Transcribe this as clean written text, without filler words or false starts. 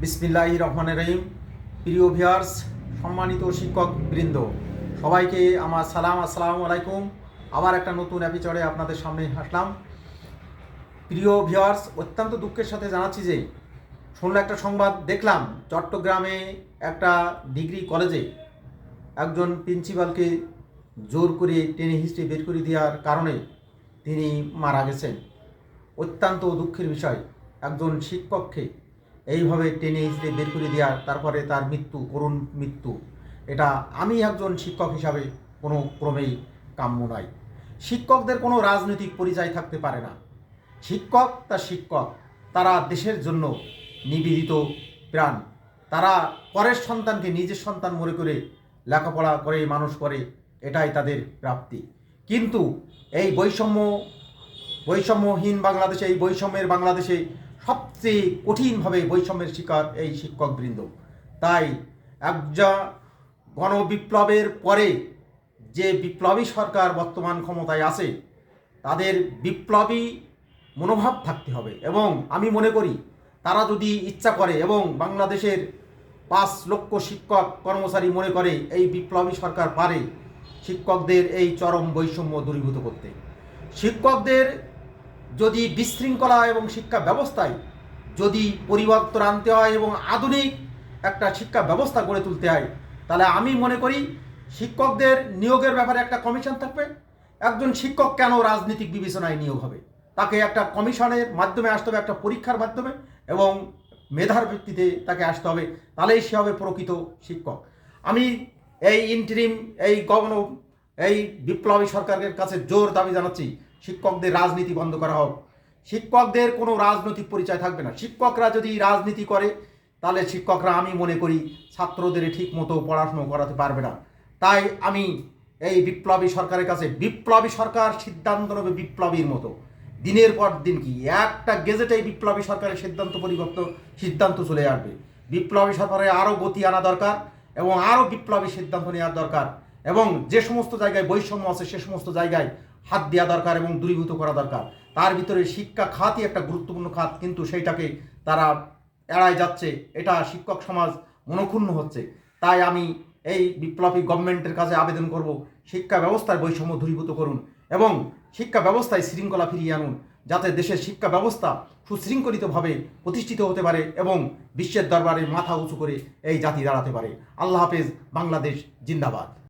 বিসমিল্লাহির রহমানির রহিম। প্রিয় ভিউয়ার্স, সম্মানিত শিক্ষক বৃন্দ, সবাইকে আমার সালাম, আসসালামু আলাইকুম। আবার একটা নতুন এপিসোডে আপনাদের সামনে আসলাম। প্রিয় ভিউয়ার্স, অত্যন্ত দুঃখের সাথে জানাচ্ছি যে একটা সংবাদ দেখলাম, চট্টগ্রামে একটা ডিগ্রি কলেজে একজন প্রিন্সিপালকে জোর করে টেনে হিঁচড়ে বের করে দেওয়ার কারণে তিনি মারা গেছেন। অত্যন্ত দুঃখের বিষয়, একজন শিক্ষককে এইভাবে টেনে হিঁচড়ে বের করে দেওয়ার, তারপরে তার মৃত্যু, করুণ মৃত্যু, এটা আমি একজন শিক্ষক হিসাবে কোনো ক্রমেই কাম্য নয়। শিক্ষকদের কোনো রাজনৈতিক পরিচয় থাকতে পারে না। শিক্ষক তার শিক্ষক, তারা দেশের জন্য নিবেদিত প্রাণ। তারা পরের সন্তানকে নিজের সন্তান মনে করে লেখাপড়া করে মানুষ করে, এটাই তাদের প্রাপ্তি। কিন্তু এই বৈষম্যহীন বাংলাদেশে, এই বৈষম্যের বাংলাদেশে সবচেয়ে কঠিনভাবে বৈষম্যের শিকার এই শিক্ষকবৃন্দ। তাই একটা গণবিপ্লবের পরে যে বিপ্লবী সরকার বর্তমান ক্ষমতায় আছে, তাদের বিপ্লবী মনোভাব থাকতে হবে। এবং আমি মনে করি তারা যদি ইচ্ছা করে এবং বাংলাদেশের 5 লক্ষ শিক্ষক কর্মচারী মনে করে, এই বিপ্লবী সরকার পারে শিক্ষকদের এই চরম বৈষম্য দূরীভূত করতে। শিক্ষকদের যদি বিশৃঙ্খলা এবং শিক্ষা ব্যবস্থায় যদি পরিবর্তন আনতে হয় এবং আধুনিক একটা শিক্ষা ব্যবস্থা গড়ে তুলতে হয়, তাহলে আমি মনে করি শিক্ষকদের নিয়োগের ব্যাপারে একটা কমিশন থাকবে। একজন শিক্ষক কেন রাজনৈতিক বিবেচনায় নিয়োগ হবে? তাকে একটা কমিশনের মাধ্যমে আসতে হবে, একটা পরীক্ষার মাধ্যমে, এবং মেধার ভিত্তিতে তাকে আসতে হবে, তাহলেই সে হবে প্রকৃত শিক্ষক। আমি এই ইন্টারিম, এই বিপ্লবী সরকারের কাছে জোর দাবি জানাচ্ছি, শিক্ষকদের রাজনীতি বন্ধ করা হোক। শিক্ষকদের কোনো রাজনৈতিক পরিচয় থাকবে না। শিক্ষকরা যদি রাজনীতি করে, তাহলে শিক্ষকরা আমি মনে করি ছাত্রদের ঠিক মতো পড়াশুনো করাতে পারবে না। তাই আমি এই বিপ্লবী সরকারের কাছে, বিপ্লবী সরকার সিদ্ধান্ত নেবে বিপ্লবীর মতো। দিনের পর দিন কি একটা গেজেটে বিপ্লবী সরকারের সিদ্ধান্ত চলে আসবে। বিপ্লবী সরকারের আরও গতি আনা দরকার এবং আরও বিপ্লবী সিদ্ধান্ত নেওয়ার দরকার, এবং যে সমস্ত জায়গায় বৈষম্য আছে সে সমস্ত জায়গায় হাত দেওয়া দরকার এবং দূরীভূত করা দরকার। তার ভিতরে শিক্ষা খাতই একটা গুরুত্বপূর্ণ খাত, কিন্তু সেইটাকে তারা এড়ায় যাচ্ছে। এটা শিক্ষক সমাজ মনক্ষুণ্ণ হচ্ছে। তাই আমি এই বিপ্লবী গভর্নমেন্টের কাছে আবেদন করব, শিক্ষা ব্যবস্থার বৈষম্য দূরীভূত করুন এবং শিক্ষা ব্যবস্থায় শৃঙ্খলা ফিরিয়ে আনুন, যাতে দেশের শিক্ষা ব্যবস্থা সুশৃঙ্খলিতভাবে প্রতিষ্ঠিত হতে পারে এবং বিশ্বের দরবারে মাথা উঁচু করে এই জাতি দাঁড়াতে পারে। আল্লাহ হাফেজ। বাংলাদেশ জিন্দাবাদ।